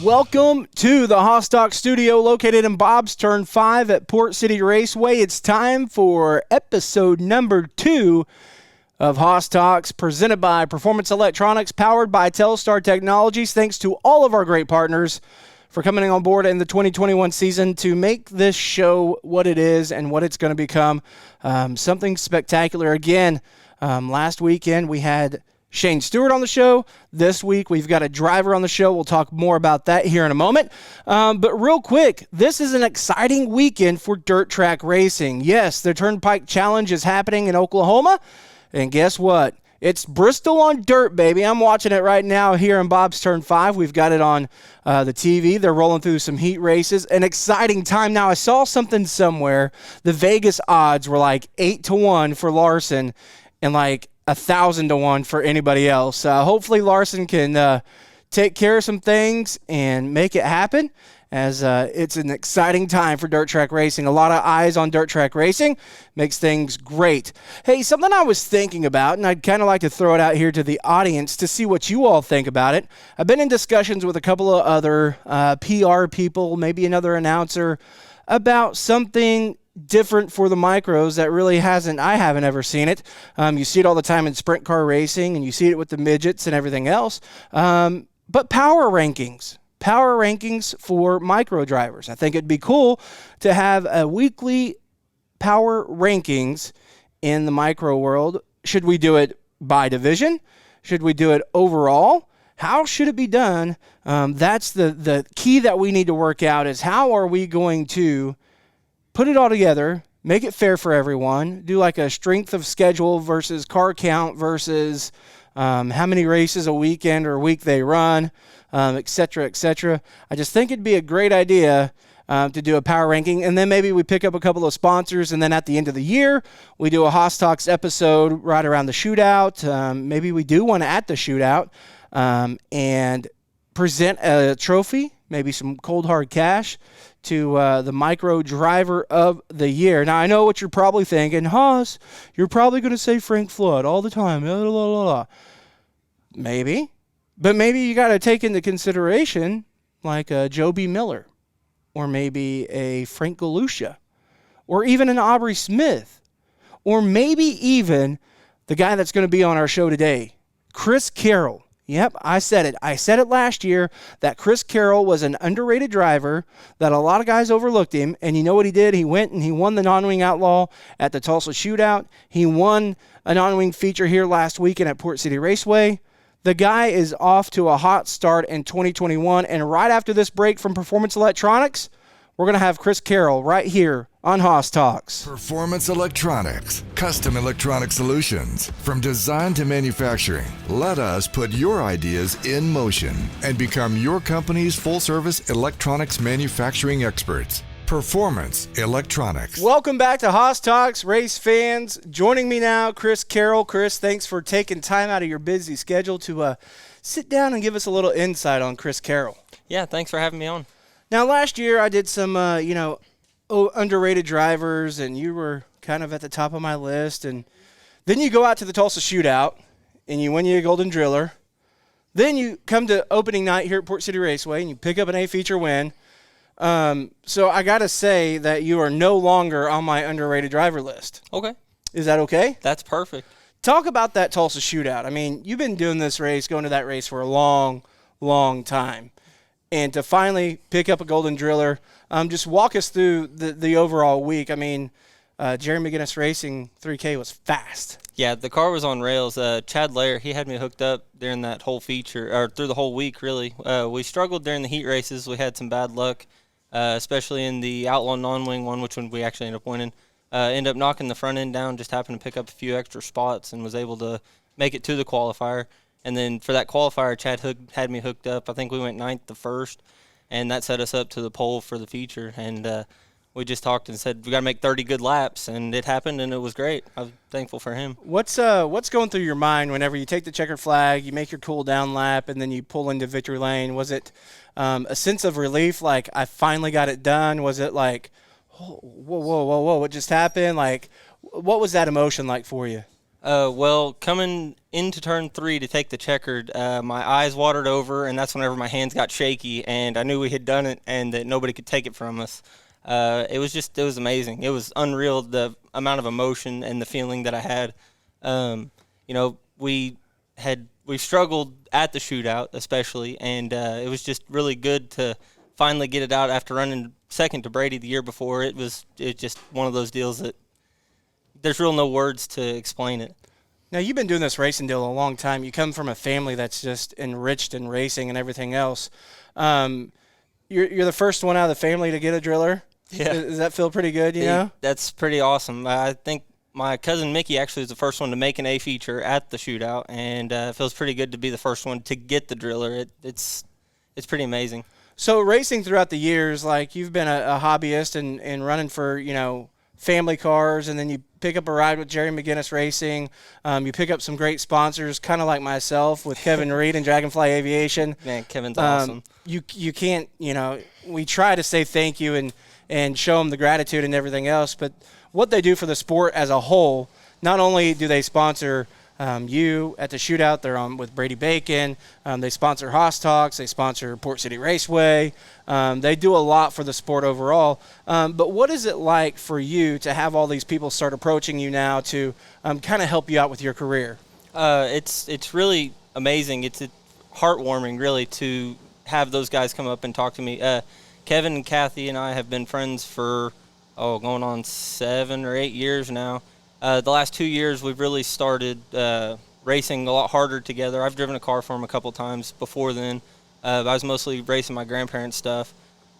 Welcome to the Hosstock Studio located in Bob's Turn 5 at Port City Raceway. It's time for episode number 2 of Hosstocks, presented by Performance Electronics, powered by Tel Star Technologies. Thanks to all of our great partners for coming on board in the 2021 season to make this show what it is and what it's going to become. Something spectacular. Again, last weekend we had Shane Stewart on the show. This week we've got a driver on the show. We'll talk more about that here in a moment. But real quick, this is an exciting weekend for dirt track racing. Yes, the Turnpike Challenge is happening in Oklahoma. And guess what? It's Bristol on dirt, baby. I'm watching it right now here in Bob's Turn 5. We've got it on the TV. They're rolling through some heat races. An exciting time. Now, I saw something somewhere. The Vegas odds were like 8-1 for Larson and like 1,000-1 for anybody else. Hopefully Larson can take care of some things and make it happen, as it's an exciting time for dirt track racing. A lot of eyes on dirt track racing makes things great. Hey, something I was thinking about, and I'd kind of like to throw it out here to the audience to see what you all think about it. I've been in discussions with a couple of other PR people, maybe another announcer, about something different for the micros that really I haven't ever seen it. You see it all the time in sprint car racing, and you see it with the midgets and everything else. But power rankings for micro drivers. I think it'd be cool to have a weekly power rankings in the micro world. Should we do it by division? Should we do it overall? How should it be done? That's the key that we need to work out, is how are we going to put it all together, make it fair for everyone, do like a strength of schedule versus car count versus how many races a weekend or a week they run, et cetera, et cetera. I just think it'd be a great idea to do a power ranking, and then maybe we pick up a couple of sponsors, and then at the end of the year, we do a Hosstocks episode right around the shootout. Maybe we do one at the shootout and present a trophy, maybe some cold hard cash, to the micro driver of the year. Now, I know what you're probably thinking. Haas, you're probably going to say Frank Flood all the time. Blah, blah, blah, blah. Maybe. But maybe you got to take into consideration like a Joe B. Miller, or maybe a Frank Galusha, or even an Aubrey Smith, or maybe even the guy that's going to be on our show today, Kris Carroll. Yep, I said it. I said it last year that Kris Carroll was an underrated driver, that a lot of guys overlooked him, and you know what he did? He went and he won the non-wing outlaw at the Tulsa Shootout. He won a non-wing feature here last weekend at Port City Raceway. The guy is off to a hot start in 2021, and right after this break from Performance Electronics, we're going to have Kris Carroll right here on Hosstocks. Performance Electronics, custom electronic solutions. From design to manufacturing, let us put your ideas in motion and become your company's full-service electronics manufacturing experts. Performance Electronics. Welcome back to Hosstocks, race fans. Joining me now, Kris Carroll. Kris, thanks for taking time out of your busy schedule to sit down and give us a little insight on Kris Carroll. Yeah, thanks for having me on. Now, last year I did some, underrated drivers, and you were kind of at the top of my list. And then you go out to the Tulsa Shootout, and you win you a Golden Driller. Then you come to opening night here at Port City Raceway, and you pick up an A-feature win. So I got to say that you are no longer on my underrated driver list. Okay. Is that okay? That's perfect. Talk about that Tulsa Shootout. I mean, you've been doing this race, going to that race for a long, long time. And to finally pick up a Golden Driller, just walk us through the overall week. I mean, Jerry McGinnis Racing 3K was fast. Yeah, the car was on rails. Chad Lair, he had me hooked up during that whole feature, or through the whole week, really. We struggled during the heat races. We had some bad luck, especially in the Outlaw non-wing one, which one we actually ended up winning. Ended up knocking the front end down, just happened to pick up a few extra spots and was able to make it to the qualifier. And then for that qualifier, Chad had me hooked up. I think we went 9th the first, and that set us up to the pole for the feature. And we just talked and said we got to make 30 good laps, and it happened, and it was great. I was thankful for him. What's going through your mind whenever you take the checkered flag, you make your cool down lap, and then you pull into victory lane? Was it a sense of relief, like I finally got it done? Was it like, whoa, what just happened? Like, what was that emotion like for you? Well, coming into turn 3 to take the checkered, my eyes watered over, and that's whenever my hands got shaky, and I knew we had done it and that nobody could take it from us. It was amazing. It was unreal, the amount of emotion and the feeling that I had. You know, we struggled at the shootout especially, and it was just really good to finally get it out after running second to Brady the year before. It was just one of those deals that there's real no words to explain it. Now, you've been doing this racing deal a long time. You come from a family that's just enriched in racing and everything else. You're the first one out of the family to get a driller. Yeah. Does that feel pretty good, you know? That's pretty awesome. I think my cousin Mickey actually was the first one to make an A feature at the shootout, and it feels pretty good to be the first one to get the driller. It's pretty amazing. So racing throughout the years, like you've been a hobbyist and running for, you know, family cars, and then you pick up a ride with Jerry McGinnis Racing. You pick up some great sponsors, kind of like myself with Kevin Reed and Dragonfly Aviation. Man, Kevin's awesome. You can't, you know, we try to say thank you and show them the gratitude and everything else, but what they do for the sport as a whole, not only do they sponsor you at the shootout, they're on with Brady Bacon, they sponsor Haas Talks, they sponsor Port City Raceway, they do a lot for the sport overall. But what is it like for you to have all these people start approaching you now to kind of help you out with your career? It's really amazing. It's heartwarming, really, to have those guys come up and talk to me. Kevin and Kathy and I have been friends for, going on 7 or 8 years now. The last 2 years, we've really started racing a lot harder together. I've driven a car for him a couple times before then. I was mostly racing my grandparents' stuff.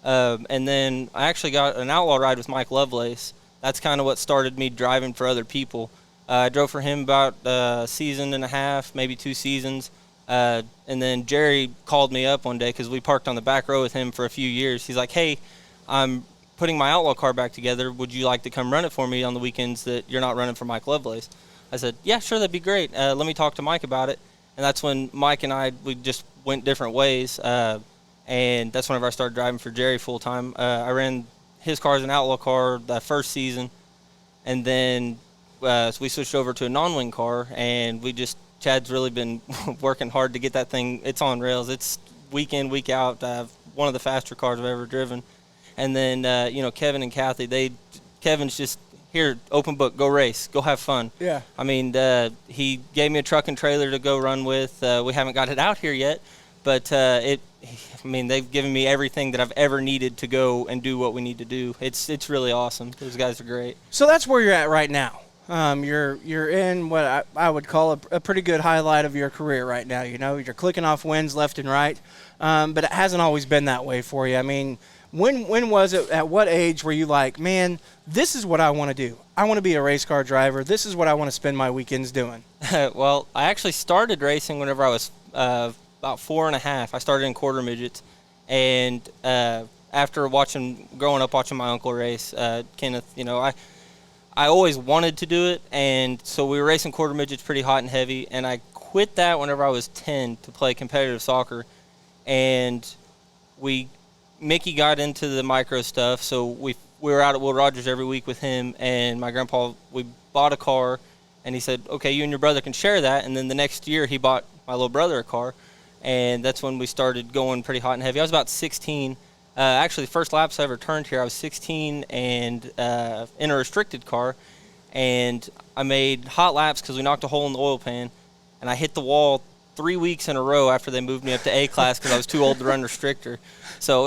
And then I actually got an outlaw ride with Mike Lovelace. That's kind of what started me driving for other people. I drove for him about a season and a half, maybe 2 seasons. And then Jerry called me up one day because we parked on the back row with him for a few years. He's like, hey, I'm putting my outlaw car back together. Would you like to come run it for me on the weekends that you're not running for Mike Lovelace? I said, yeah, sure, that'd be great. Let me talk to Mike about it. And that's when Mike and we just went different ways. And that's whenever I started driving for Jerry full time. I ran his car as an outlaw car that first season. And then so we switched over to a non-wing car, and Chad's really been working hard to get that thing. It's on rails. It's week in, week out. One of the faster cars I've ever driven. And then, Kevin and Kathy, Kevin's just, here, open book, go race, go have fun. Yeah. I mean, he gave me a truck and trailer to go run with. We haven't got it out here yet, but they've given me everything that I've ever needed to go and do what we need to do. It's really awesome. Those guys are great. So that's where you're at right now. You're in what I would call a pretty good highlight of your career right now. You know, you're clicking off wins left and right, but it hasn't always been that way for you. I mean, when was it, at what age were you like, man, this is what I want to do. I want to be a race car driver. This is what I want to spend my weekends doing. Well, I actually started racing whenever I was about 4 and a half. I started in quarter midgets, and after growing up watching my uncle race, Kenneth, I always wanted to do it, and so we were racing quarter midgets pretty hot and heavy, and I quit that whenever I was 10 to play competitive soccer, and Mickey got into the micro stuff, so we were out at Will Rogers every week with him, and my grandpa, we bought a car, and he said, okay, you and your brother can share that, and then the next year he bought my little brother a car, and that's when we started going pretty hot and heavy. I was about 16. Actually, the first laps I ever turned here, I was 16 and in a restricted car, and I made hot laps because we knocked a hole in the oil pan, and I hit the wall 3 weeks in a row after they moved me up to A class because I was too old to run restrictor. So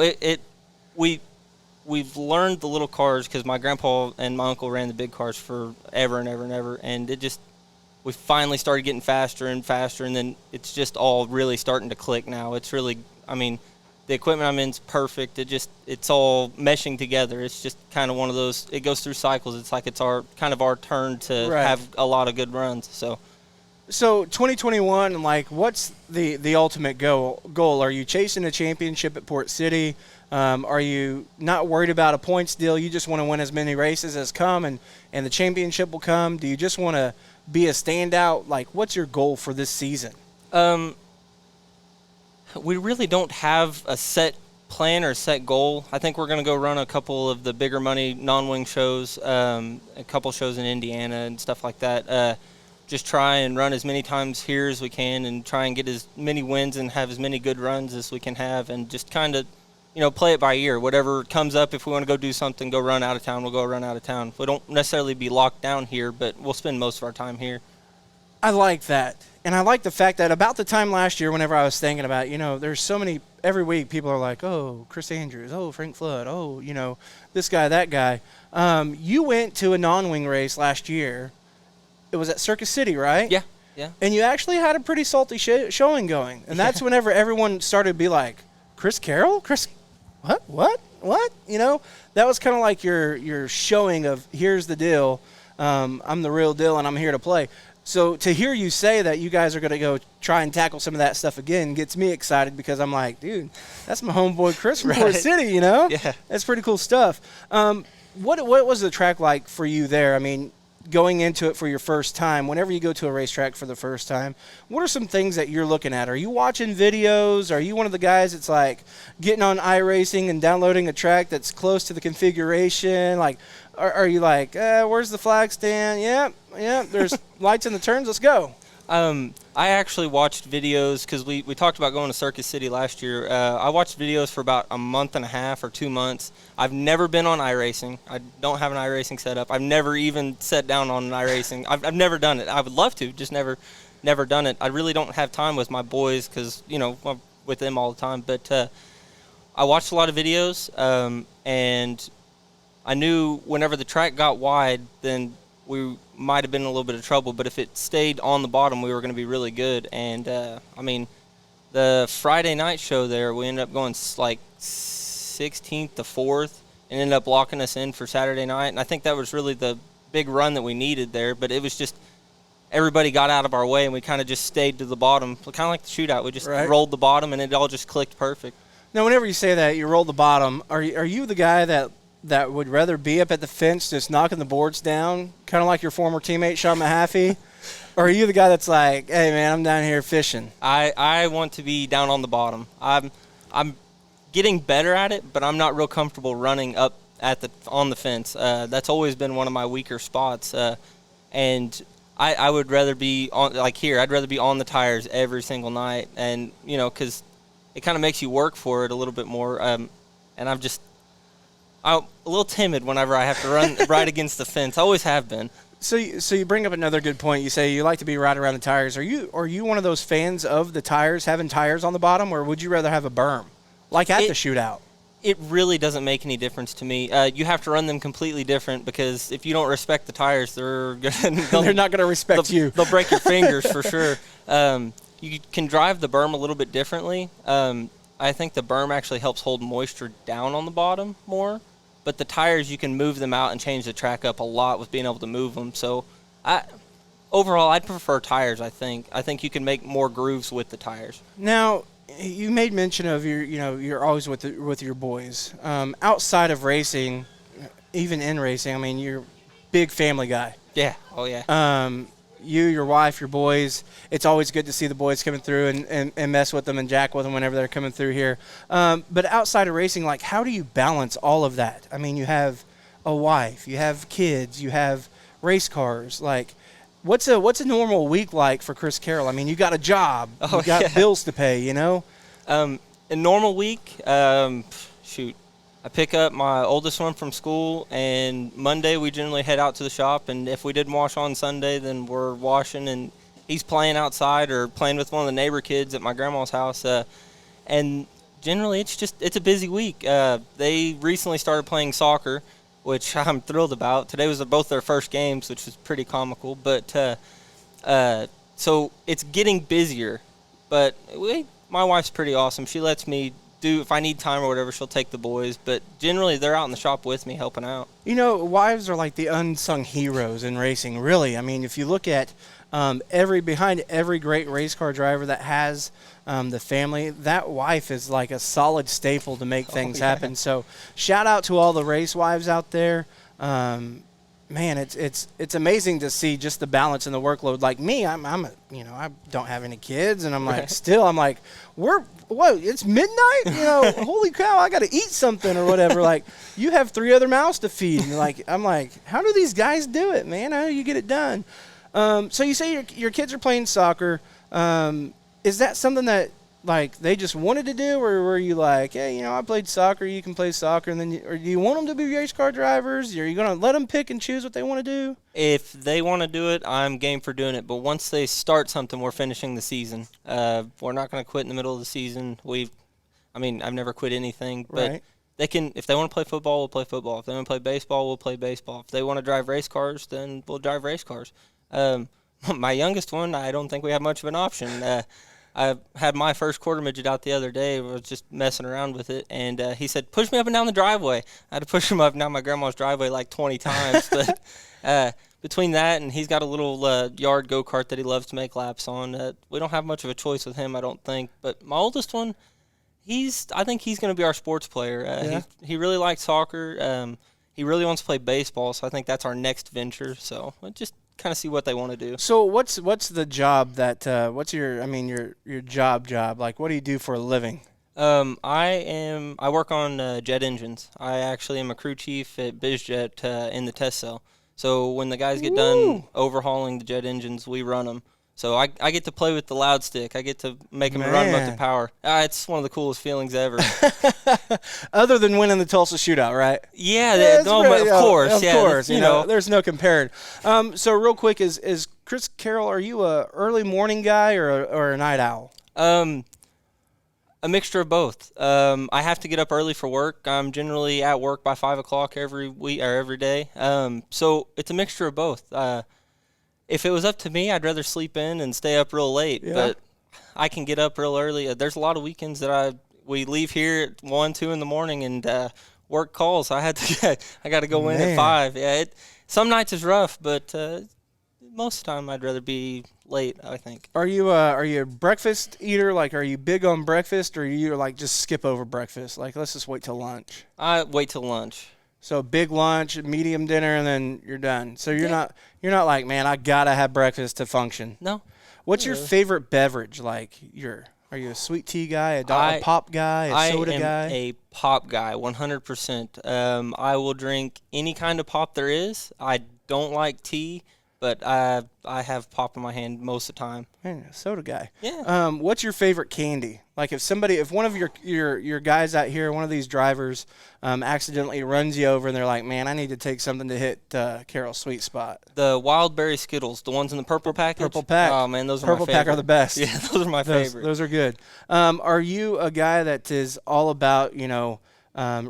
we've learned the little cars because my grandpa and my uncle ran the big cars for ever and ever and ever, and we finally started getting faster and faster, and then it's just all really starting to click now. It's really, the equipment I'm in is perfect. It's all meshing together. It's just kind of one of those, it goes through cycles. It's like it's our turn to have a lot of good runs. So 2021, what's the ultimate goal? Are you chasing a championship at Port City? Are you not worried about a points deal? You just want to win as many races as come, and the championship will come? Do you just want to be a standout? What's your goal for this season? We really don't have a set plan or a set goal. I think we're going to go run a couple of the bigger money non-wing shows, a couple shows in Indiana and stuff like that. just try and run as many times here as we can and try and get as many wins and have as many good runs as we can have, and just kind of, play it by ear. Whatever comes up, if we want to go do something, go run out of town, we'll go run out of town. We don't necessarily be locked down here, but we'll spend most of our time here. I like that. And I like the fact that about the time last year, whenever I was thinking about, there's so many, every week people are like, oh, Chris Andrews, oh, Frank Flood, oh, this guy, that guy. You went to a non-wing race last year. It was at Circus City, right? Yeah. And you actually had a pretty salty showing going. And that's whenever everyone started to be like, Kris Carroll? What? That was kind of like your showing of, here's the deal. I'm the real deal, and I'm here to play. So to hear you say that you guys are going to go try and tackle some of that stuff again gets me excited, because I'm like, dude, that's my homeboy Chris from Port City, Yeah. That's pretty cool stuff. What was the track like for you there? I mean, going into it for your first time, whenever you go to a racetrack for the first time, what are some things that you're looking at? Are you watching videos? Are you one of the guys that's like getting on iRacing and downloading a track that's close to the configuration? Like, are you like, where's the flag stand? Yeah, there's lights in the turns, let's go. I actually watched videos because we talked about going to Circus City last year. I watched videos for about a month and a half or 2 months. I've never been on iRacing. I don't have an iRacing setup. I've never even sat down on an iRacing. I've never done it. I would love to, just never done it. I really don't have time with my boys because, I'm with them all the time. But I watched a lot of videos, and I knew whenever the track got wide, then we might have been in a little bit of trouble, but if it stayed on the bottom, we were going to be really good. And, the Friday night show there, we ended up going like 16th to 4th and ended up locking us in for Saturday night. And I think that was really the big run that we needed there, but it was just everybody got out of our way, and we kind of just stayed to the bottom, kind of like the shootout. We just rolled the bottom, and it all just clicked perfect. Now, whenever you say that, you rolled the bottom, are you the guy that would rather be up at the fence just knocking the boards down, kind of like your former teammate Sean Mahaffey? Or are you the guy that's like, hey, man, I'm down here fishing? I want to be down on the bottom. I'm getting better at it, but I'm not real comfortable running up on the fence. That's always been one of my weaker spots. And I would rather be on, like here, I'd rather be on the tires every single night. And, because it kind of makes you work for it a little bit more. And I'm a little timid whenever I have to run right against the fence. I always have been. So you bring up another good point. You say you like to be right around the tires. Are you one of those fans of the tires, having tires on the bottom, or would you rather have a berm, like at the shootout? It really doesn't make any difference to me. You have to run them completely different, because if you don't respect the tires, they're not going to respect you. They'll break your fingers for sure. You can drive the berm a little bit differently. I think the berm actually helps hold moisture down on the bottom more. But the tires, you can move them out and change the track up a lot with being able to move them. So, overall, I'd prefer tires. I think you can make more grooves with the tires. Now, you made mention of you're always with your boys. Outside of racing, even in racing, I mean, you're a big family guy. Yeah. Oh yeah. You, your wife, your boys, it's always good to see the boys coming through and mess with them and jack with them whenever they're coming through here. But outside of racing, like, how do you balance all of that? I mean, you have a wife, you have kids, you have race cars. Like, what's a normal week like for Kris Carroll? I mean, you got a job, you got bills to pay, A normal week, I pick up my oldest one from school, and Monday we generally head out to the shop, and if we didn't wash on Sunday, then we're washing, and he's playing outside or playing with one of the neighbor kids at my grandma's house. And generally it's a busy week. They recently started playing soccer, which I'm thrilled about. Today was both their first games, which was pretty comical. But so it's getting busier. But my wife's pretty awesome. She lets me do, if I need time or whatever, she'll take the boys. But generally, they're out in the shop with me helping out. Wives are like the unsung heroes in racing, really. I mean, if you look at behind every great race car driver that has the family, that wife is like a solid staple to make things happen. So shout out to all the race wives out there. Man, it's amazing to see just the balance and the workload. Like me, I don't have any kids, and I'm like, it's midnight, holy cow, I got to eat something or whatever. Like, you have 3 other mouths to feed, and I'm like, how do these guys do it, man? How do you get it done? So you say your kids are playing soccer. Is that something that like they just wanted to do, or were you like, hey, I played soccer, you can play soccer, and then or do you want them to be race car drivers? Are you going to let them pick and choose what they want to do? If they want to do it, I'm game for doing it. But once they start something, we're finishing the season. We're not going to quit in the middle of the season. I've never quit anything, but Right. they can. If they want to play football, we'll play football. If they want to play baseball, we'll play baseball. If they want to drive race cars, then we'll drive race cars. My youngest one, I don't think we have much of an option. I had my first quarter midget out the other day. I was just messing around with it, and he said, push me up and down the driveway. I had to push him up and down my grandma's driveway like 20 times. But between that and he's got a little yard go-kart that he loves to make laps on, we don't have much of a choice with him, I don't think. But my oldest one, I think he's going to be our sports player. Yeah. He really likes soccer. He really wants to play baseball, so I think that's our next venture. So we'll just kind of see what they want to do. So what's the job that what's your job like? What do you do for a living? I work on jet engines. I actually am a crew chief at BizJet in the test cell. So when the guys get done overhauling the jet engines, we run them. So I get to play with the loud stick. I get to make them run them up to power. It's one of the coolest feelings ever. Other than winning the Tulsa shootout, right? Yeah, Of course. Yeah, there's no comparing. So real quick, is Kris Carroll? Are you a early morning guy or a night owl? A mixture of both. I have to get up early for work. I'm generally at work by 5 o'clock every week or every day. So it's a mixture of both. If it was up to me, I'd rather sleep in and stay up real late. Yeah. But I can get up real early. There's a lot of weekends that we leave here at 1, 2 in the morning and work calls. I got to go in at 5. Yeah, some nights is rough, but most of the time I'd rather be late, I think. Are you a breakfast eater? Like, are you big on breakfast, or you like just skip over breakfast? Like, let's just wait till lunch. I wait till lunch. So big lunch, medium dinner, and then you're done. So you're not like, man, I gotta have breakfast to function. No. What's your favorite beverage? Like, are you a sweet tea guy, a pop guy, a soda guy? I am a pop guy, 100%. I will drink any kind of pop there is. I don't like tea, but I have pop in my hand most of the time. Man, a soda guy. Yeah. What's your favorite candy? Like, if one of your guys out here, one of these drivers, accidentally runs you over, and they're like, man, I need to take something to hit Carroll's sweet spot. The wild berry Skittles, the ones in the purple package. Purple pack. Oh man, those are purple my favorite. pack are the best. Yeah, those are my favorite. Those are good. Are you a guy that is all about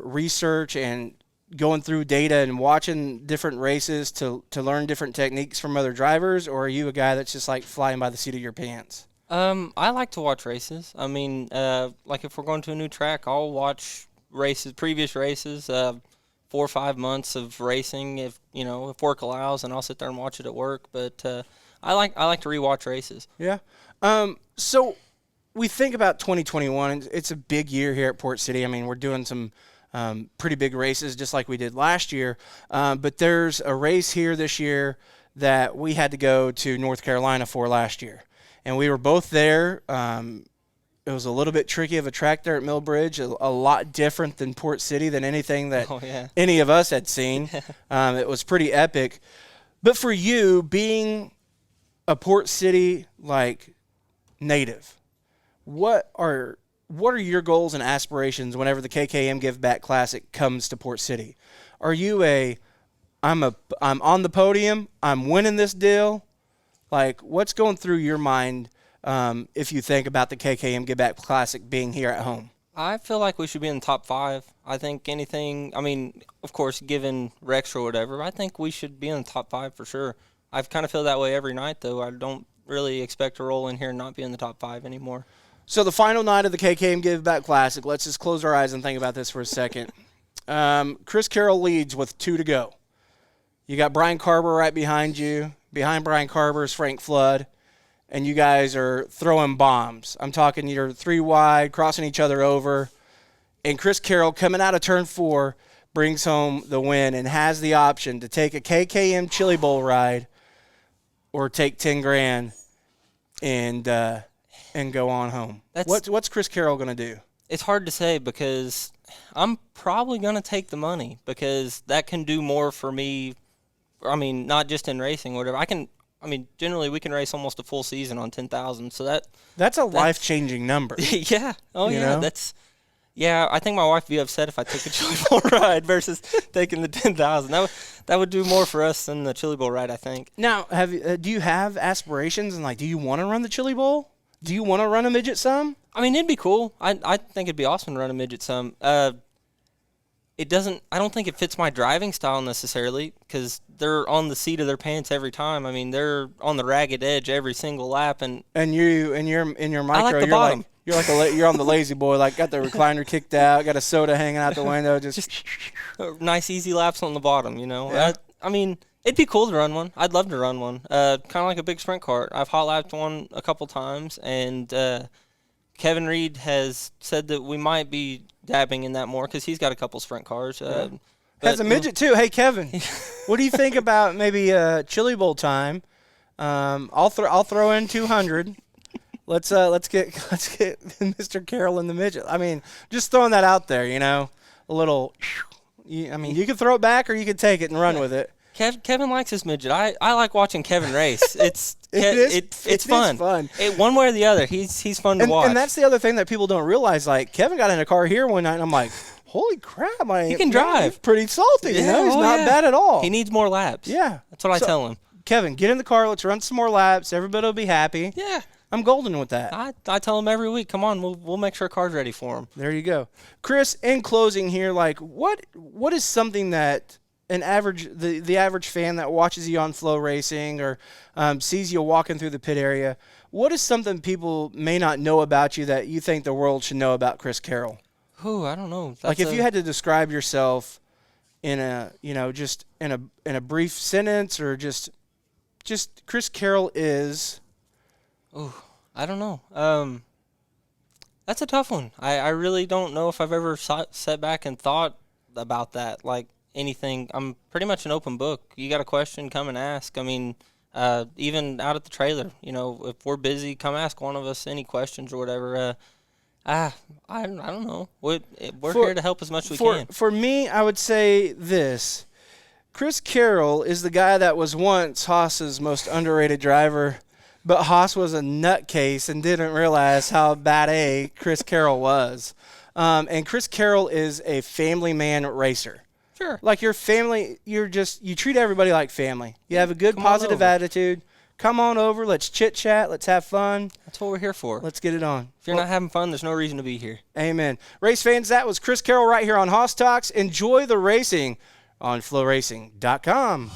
research and going through data and watching different races to learn different techniques from other drivers, or are you a guy that's just like flying by the seat of your pants? I like to watch races. I mean, like if we're going to a new track, I'll watch previous races, 4 or 5 months of racing if work allows, and I'll sit there and watch it at work. But I like to rewatch races. Yeah. So we think about 2021. It's a big year here at Port City. I mean, we're doing some pretty big races just like we did last year. But there's a race here this year that we had to go to North Carolina for last year. And we were both there. It was a little bit tricky of a track there at Millbridge, a lot different than Port City, than anything that any of us had seen. It was pretty epic. But for you, being a Port City native, what are your goals and aspirations whenever the KKM Give Back Classic comes to Port City? Are you I'm on the podium, I'm winning this deal? Like, what's going through your mind if you think about the KKM Give Back Classic being here at home? I feel like we should be in the top 5. I think of course, given Rex or whatever, I think we should be in the top 5 for sure. I kind of feel that way every night, though. I don't really expect to roll in here and not be in the top 5 anymore. So the final night of the KKM Give Back Classic, let's just close our eyes and think about this for a second. Kris Carroll leads with 2 to go. You got Brian Carver right behind you. Behind Brian Carver is Frank Flood, and you guys are throwing bombs. I'm talking you're 3 wide, crossing each other over, and Kris Carroll coming out of turn 4 brings home the win and has the option to take a KKM Chili Bowl ride or take 10 grand and go on home. What's Kris Carroll going to do? It's hard to say because I'm probably going to take the money because that can do more for me. I mean, not just in racing or whatever. I mean, generally we can race almost a full season on 10,000. So that's a life-changing number. Yeah. Oh, you yeah. know? Yeah, I think my wife would be upset if I took a Chili Bowl ride versus taking the 10,000. That would do more for us than the Chili Bowl ride, I think. Now, do you have aspirations and like, do you want to run the Chili Bowl? Do you want to run a midget some? I mean, it'd be cool. I think it'd be awesome to run a midget some. It doesn't. I don't think it fits my driving style necessarily because they're on the seat of their pants every time. I mean, they're on the ragged edge every single lap, and you're in your micro. I like the you're bottom. You're on the lazy boy. Like got the recliner kicked out, got a soda hanging out the window, just nice easy laps on the bottom. Yeah. I mean, it'd be cool to run one. I'd love to run one. Kind of like a big sprint cart. I've hot lapped one a couple times, and Kevin Reed has said that we might be dabbing in that more because he's got a couple sprint cars. Has a midget too. Hey Kevin, what do you think about maybe Chili Bowl time? I'll throw in 200. Let's get Mr. Carroll in the midget. I mean, just throwing that out there, a little. I mean, you can throw it back or you can take it and run with it. Kevin likes his midget. I like watching Kevin race. It's fun. Is fun. One way or the other, he's fun to watch. And that's the other thing that people don't realize. Like Kevin got in a car here one night, and I'm like, holy crap! He can drive. He's pretty salty. He's not bad at all. He needs more laps. Yeah, that's what I tell him. Kevin, get in the car. Let's run some more laps. Everybody will be happy. Yeah. I'm golden with that. I tell him every week, come on, we'll make sure our car's ready for him. There you go. Kris, in closing here, like what is something that the average fan that watches you on Flow Racing or sees you walking through the pit area, what is something people may not know about you that you think the world should know about Kris Carroll? Ooh, I don't know. Like if you had to describe yourself in a, just in a brief sentence or just Kris Carroll is. Ooh, I don't know. That's a tough one. I really don't know if I've ever sat back and thought about that. Like anything, I'm pretty much an open book. You got a question, come and ask. I mean, even out at the trailer, if we're busy, come ask one of us any questions or whatever. I don't know. We're here to help as much as we can. For me, I would say this. Kris Carroll is the guy that was once Haas's most underrated driver. But Haas was a nutcase and didn't realize how bad Kris Carroll was. And Kris Carroll is a family man racer. Sure. Like your family, you treat everybody like family. You have a good positive attitude. Come on over. Let's chit-chat. Let's have fun. That's what we're here for. Let's get it on. If you're not having fun, there's no reason to be here. Amen. Race fans, that was Kris Carroll right here on Haas Talks. Enjoy the racing on flowracing.com.